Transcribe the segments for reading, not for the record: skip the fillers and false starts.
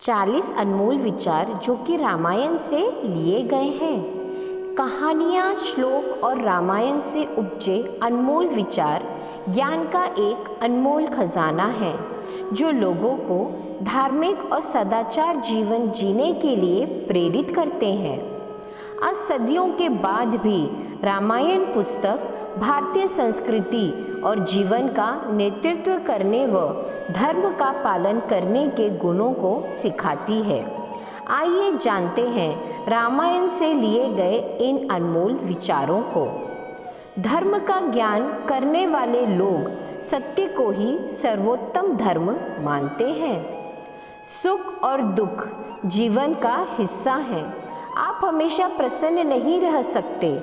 40 अनमोल विचार जो कि रामायण से लिए गए हैं। कहानियाँ, श्लोक और रामायण से उपजे अनमोल विचार ज्ञान का एक अनमोल खजाना है जो लोगों को धार्मिक और सदाचार जीवन जीने के लिए प्रेरित करते हैं। आज सदियों के बाद भी रामायण पुस्तक भारतीय संस्कृति और जीवन का नेतृत्व करने व धर्म का पालन करने के गुणों को सिखाती है। आइए जानते हैं रामायण से लिए गए इन अनमोल विचारों को। धर्म का ज्ञान करने वाले लोग सत्य को ही सर्वोत्तम धर्म मानते हैं। सुख और दुख जीवन का हिस्सा है। आप हमेशा प्रसन्न नहीं रह सकते,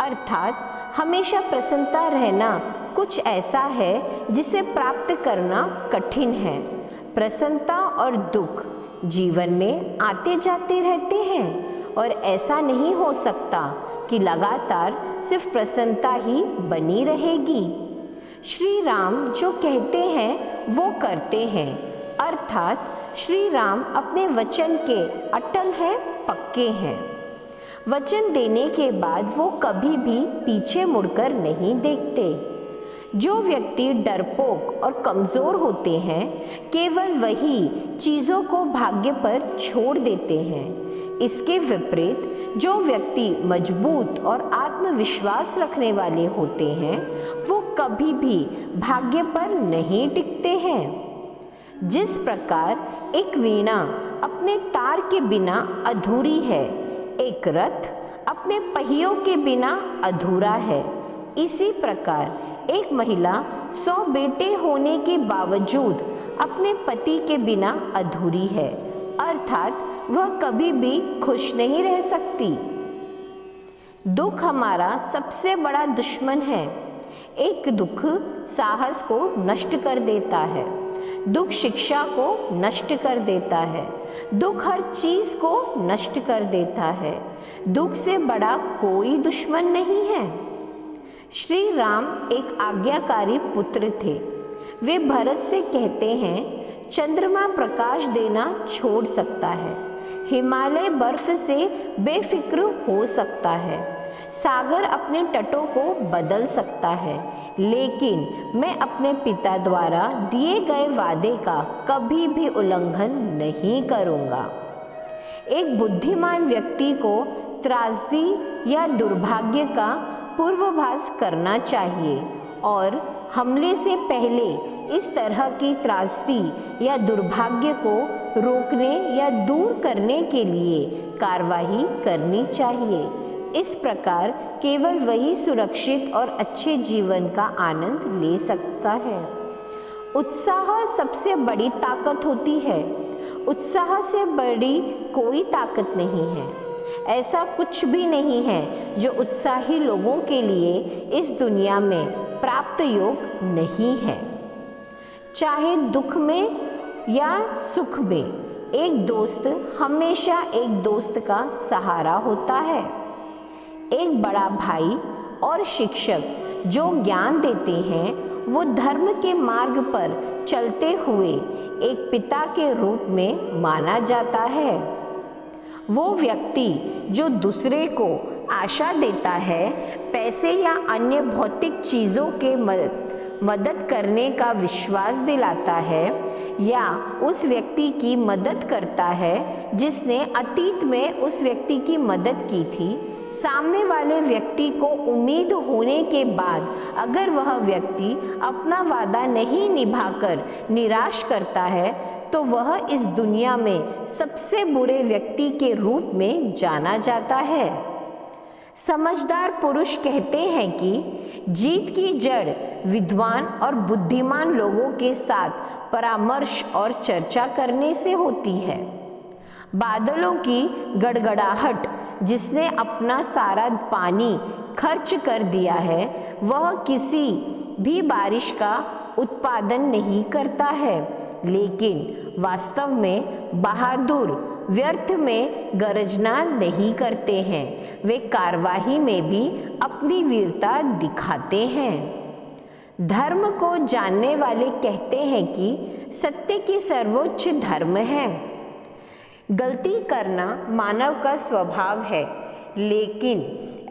अर्थात हमेशा प्रसन्नता रहना कुछ ऐसा है जिसे प्राप्त करना कठिन है। प्रसन्नता और दुख जीवन में आते जाते रहते हैं और ऐसा नहीं हो सकता कि लगातार सिर्फ प्रसन्नता ही बनी रहेगी। श्री राम जो कहते हैं वो करते हैं, अर्थात श्री राम अपने वचन के अटल हैं, पक्के हैं। वचन देने के बाद वो कभी भी पीछे मुड़कर नहीं देखते। जो व्यक्ति डरपोक और कमज़ोर होते हैं केवल वही चीज़ों को भाग्य पर छोड़ देते हैं। इसके विपरीत जो व्यक्ति मजबूत और आत्मविश्वास रखने वाले होते हैं वो कभी भी भाग्य पर नहीं टिकते हैं। जिस प्रकार एक वीणा अपने तार के बिना अधूरी है, एक रथ अपने पहियों के बिना अधूरा है, इसी प्रकार एक महिला 100 बेटे होने के बावजूद अपने पति के बिना अधूरी है, अर्थात वह कभी भी खुश नहीं रह सकती। दुख हमारा सबसे बड़ा दुश्मन है। एक दुख साहस को नष्ट कर देता है, दुख शिक्षा को नष्ट कर देता है, दुख हर चीज़ को नष्ट कर देता है। दुख से बड़ा कोई दुश्मन नहीं है। श्री राम एक आज्ञाकारी पुत्र थे। वे भरत से कहते हैं, चंद्रमा प्रकाश देना छोड़ सकता है, हिमालय बर्फ से बेफिक्र हो सकता है, सागर अपने तटों को बदल सकता है, लेकिन मैं अपने पिता द्वारा दिए गए वादे का कभी भी उल्लंघन नहीं करूँगा। एक बुद्धिमान व्यक्ति को त्रासदी या दुर्भाग्य का पूर्वाभास करना चाहिए और हमले से पहले इस तरह की त्रासदी या दुर्भाग्य को रोकने या दूर करने के लिए कार्रवाई करनी चाहिए। इस प्रकार केवल वही सुरक्षित और अच्छे जीवन का आनंद ले सकता है। उत्साह सबसे बड़ी ताकत होती है। उत्साह से बड़ी कोई ताकत नहीं है। ऐसा कुछ भी नहीं है जो उत्साही लोगों के लिए इस दुनिया में प्राप्त योग नहीं है। चाहे दुख में या सुख में, एक दोस्त हमेशा एक दोस्त का सहारा होता है। एक बड़ा भाई और शिक्षक जो ज्ञान देते हैं वो धर्म के मार्ग पर चलते हुए एक पिता के रूप में माना जाता है। वो व्यक्ति जो दूसरे को आशा देता है, पैसे या अन्य भौतिक चीज़ों के मदद करने का विश्वास दिलाता है, या उस व्यक्ति की मदद करता है जिसने अतीत में उस व्यक्ति की मदद की थी, सामने वाले व्यक्ति को उम्मीद होने के बाद अगर वह व्यक्ति अपना वादा नहीं निभाकर निराश करता है तो वह इस दुनिया में सबसे बुरे व्यक्ति के रूप में जाना जाता है। समझदार पुरुष कहते हैं कि जीत की जड़ विद्वान और बुद्धिमान लोगों के साथ परामर्श और चर्चा करने से होती है। बादलों की गड़गड़ाहट जिसने अपना सारा पानी खर्च कर दिया है वह किसी भी बारिश का उत्पादन नहीं करता है, लेकिन वास्तव में बहादुर व्यर्थ में गरजना नहीं करते हैं। वे कार्यवाही में भी अपनी वीरता दिखाते हैं। धर्म को जानने वाले कहते हैं कि सत्य की सर्वोच्च धर्म है। गलती करना मानव का स्वभाव है, लेकिन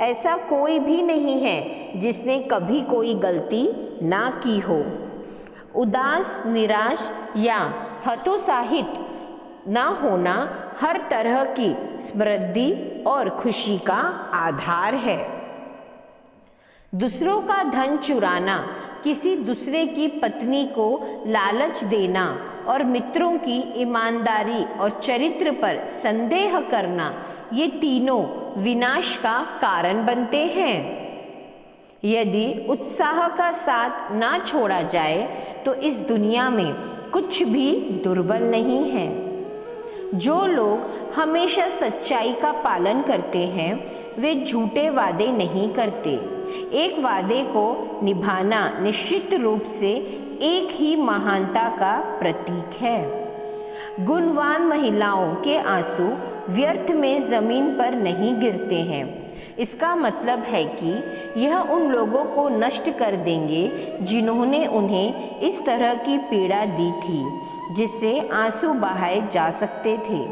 ऐसा कोई भी नहीं है जिसने कभी कोई गलती ना की हो। उदास, निराश या हतोत्साहित ना होना हर तरह की समृद्धि और खुशी का आधार है। दूसरों का धन चुराना, किसी दूसरे की पत्नी को लालच देना और मित्रों की ईमानदारी और चरित्र पर संदेह करना, ये तीनों विनाश का कारण बनते हैं। यदि उत्साह का साथ ना छोड़ा जाए तो इस दुनिया में कुछ भी दुर्बल नहीं है। जो लोग हमेशा सच्चाई का पालन करते हैं वे झूठे वादे नहीं करते। एक वादे को निभाना निश्चित रूप से एक ही महानता का प्रतीक है। गुणवान महिलाओं के आंसू व्यर्थ में जमीन पर नहीं गिरते हैं। इसका मतलब है कि यह उन लोगों को नष्ट कर देंगे जिन्होंने उन्हें इस तरह की पीड़ा दी थी जिससे आंसू बहाए जा सकते थे।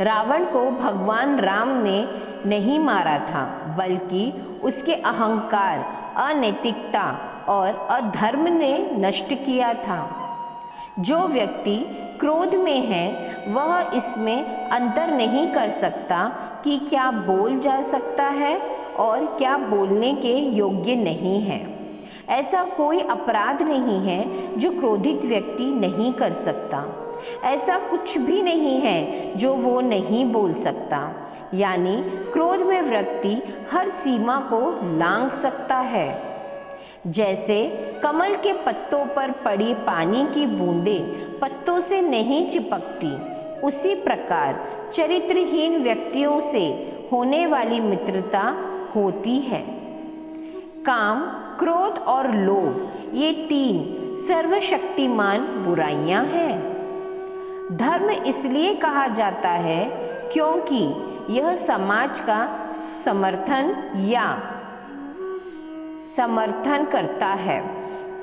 रावण को भगवान राम ने नहीं मारा था, बल्कि उसके अहंकार, अनैतिकता और अधर्म ने नष्ट किया था। जो व्यक्ति क्रोध में है वह इसमें अंतर नहीं कर सकता कि क्या बोल जा सकता है और क्या बोलने के योग्य नहीं है। ऐसा कोई अपराध नहीं है जो क्रोधित व्यक्ति नहीं कर सकता। ऐसा कुछ भी नहीं है जो वो नहीं बोल सकता। यानी क्रोध में व्यक्ति हर सीमा को लांघ सकता है। जैसे कमल के पत्तों पर पड़ी पानी की बूंदें पत्तों से नहीं चिपकती, उसी प्रकार चरित्रहीन व्यक्तियों से होने वाली मित्रता होती है। काम, क्रोध और लोभ ये तीन सर्वशक्तिमान बुराइयां हैं। धर्म इसलिए कहा जाता है क्योंकि यह समाज का समर्थन करता है।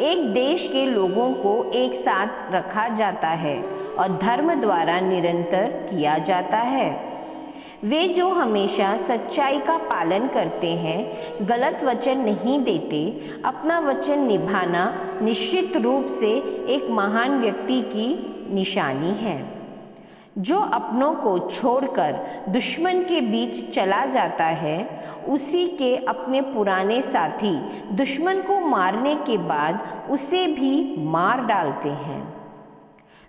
एक देश के लोगों को एक साथ रखा जाता है और धर्म द्वारा निरंतर किया जाता है। वे जो हमेशा सच्चाई का पालन करते हैं, गलत वचन नहीं देते, अपना वचन निभाना निश्चित रूप से एक महान व्यक्ति की निशानी है। जो अपनों को छोड़कर दुश्मन के बीच चला जाता है, उसी के अपने पुराने साथी दुश्मन को मारने के बाद उसे भी मार डालते हैं।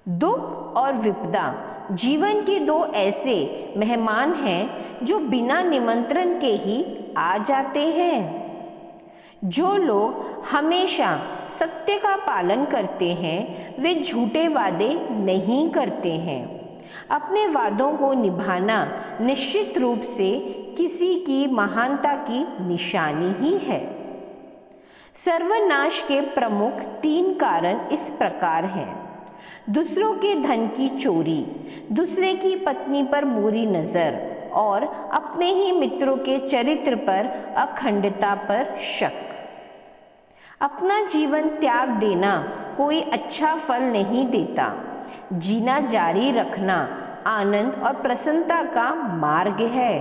दुख और विपदा जीवन के दो ऐसे मेहमान हैं जो बिना निमंत्रण के ही आ जाते हैं। जो लोग हमेशा सत्य का पालन करते हैं वे झूठे वादे नहीं करते हैं। अपने वादों को निभाना निश्चित रूप से किसी की महानता की निशानी ही है। सर्वनाश के प्रमुख तीन कारण इस प्रकार हैं। दूसरों के धन की चोरी, दूसरे की पत्नी पर बुरी नज़र और अपने ही मित्रों के चरित्र पर अखंडता पर शक। अपना जीवन त्याग देना कोई अच्छा फल नहीं देता। जीना जारी रखना आनंद और प्रसन्नता का मार्ग है।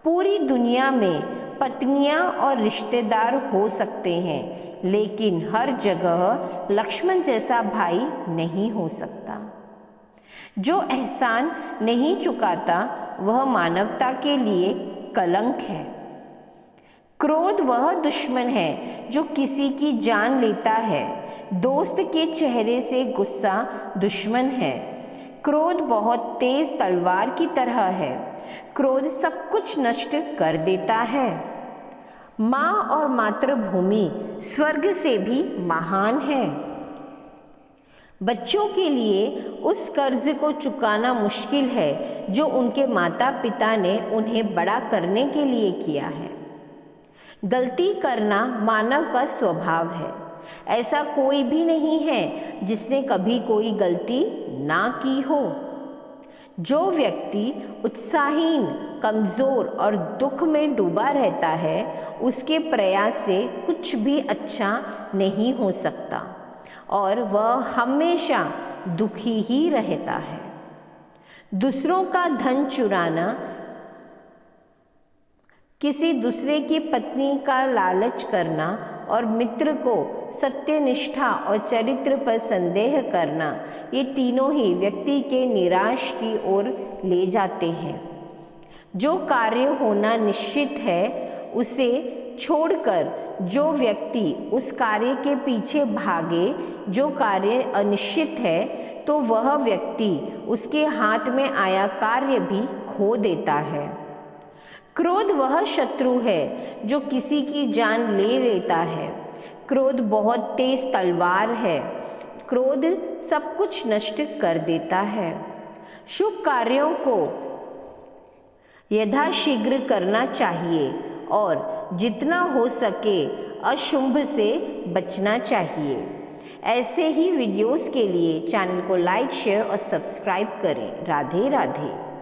पूरी दुनिया में पत्नियां और रिश्तेदार हो सकते हैं, लेकिन हर जगह लक्ष्मण जैसा भाई नहीं हो सकता। जो एहसान नहीं चुकाता वह मानवता के लिए कलंक है। क्रोध वह दुश्मन है जो किसी की जान लेता है। दोस्त के चेहरे से गुस्सा दुश्मन है। क्रोध बहुत तेज तलवार की तरह है। क्रोध सब कुछ नष्ट कर देता है। माँ और मातृभूमि स्वर्ग से भी महान है। बच्चों के लिए उस कर्ज को चुकाना मुश्किल है जो उनके माता पिता ने उन्हें बड़ा करने के लिए किया है। गलती करना मानव का स्वभाव है। ऐसा कोई भी नहीं है जिसने कभी कोई गलती ना की हो। जो व्यक्ति उत्साहहीन, कमज़ोर और दुख में डूबा रहता है, उसके प्रयास से कुछ भी अच्छा नहीं हो सकता और वह हमेशा दुखी ही रहता है। दूसरों का धन चुराना, किसी दूसरे की पत्नी का लालच करना और मित्र को सत्यनिष्ठा और चरित्र पर संदेह करना, ये तीनों ही व्यक्ति के निराश की ओर ले जाते हैं। जो कार्य होना निश्चित है उसे छोड़कर जो व्यक्ति उस कार्य के पीछे भागे, जो कार्य अनिश्चित है, तो वह व्यक्ति उसके हाथ में आया कार्य भी खो देता है। क्रोध वह शत्रु है जो किसी की जान ले लेता है। क्रोध बहुत तेज तलवार है। क्रोध सब कुछ नष्ट कर देता है। शुभ कार्यों को यथाशीघ्र करना चाहिए और जितना हो सके अशुभ से बचना चाहिए। ऐसे ही वीडियोस के लिए चैनल को लाइक, शेयर और सब्सक्राइब करें। राधे राधे।